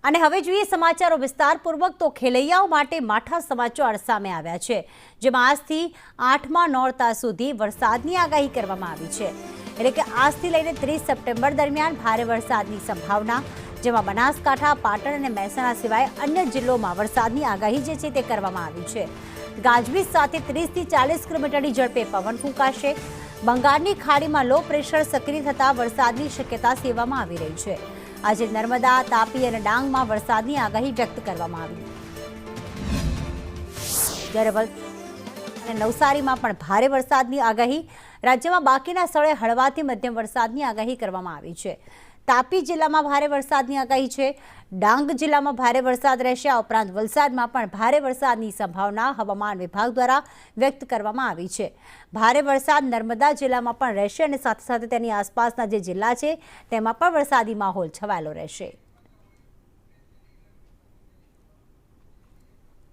અને હવે જોઈએ સમાચારો વિસ્તારપૂર્વક તો ખેલૈયાઓ માટે માઠા સમાચાર સામે આવ્યા છે, જેમાં આજથી 8મા નોરતા સુધી વરસાદની આગાહી કરવામાં આવી છે। એટલે કે આજથી લઈને 30 સપ્ટેમ્બર દરમિયાન ભારે વરસાદની સંભાવના, જેમાં બનાસકાંઠા, પાટણ અને મહેસાણા સિવાય અન્ય જિલ્લાઓમાં વરસાદની આગાહી જે છે તે કરવામાં આવી છે। ગાજવીજ સાથે 30 થી 40 કિલોમીટરની ઝડપે પવન ફૂંકાશે। બંગાળની ખાડીમાં લો પ્રેશર સક્રિય થતા વરસાદની શક્યતા સેવવામાં આવી રહી છે। આજે નર્મદા, તાપી અને ડાંગમાં વરસાદની આગાહી વ્યક્ત કરવામાં આવી। જ્યારે અને નવસારીમાં પણ ભારે વરસાદની આગાહી। રાજ્યમાં બાકીના સ્થળે હળવાથી મધ્યમ વરસાદની આગાહી કરવામાં આવી છે। તાપી જિલ્લામાં ભારે વરસાદની આગાહી છે। ડાંગ જિલ્લામાં ભારે વરસાદ રહેશે। આ ઉપરાંત વલસાડમાં પણ ભારે વરસાદની સંભાવના હવામાન વિભાગ દ્વારા વ્યક્ત કરવામાં આવી છે। ભારે વરસાદ નર્મદા જિલ્લામાં પણ રહેશે અને સાથે સાથે તેની આસપાસના જે જિલ્લા છે તેમાં પણ વરસાદી માહોલ છવાયેલો રહેશે।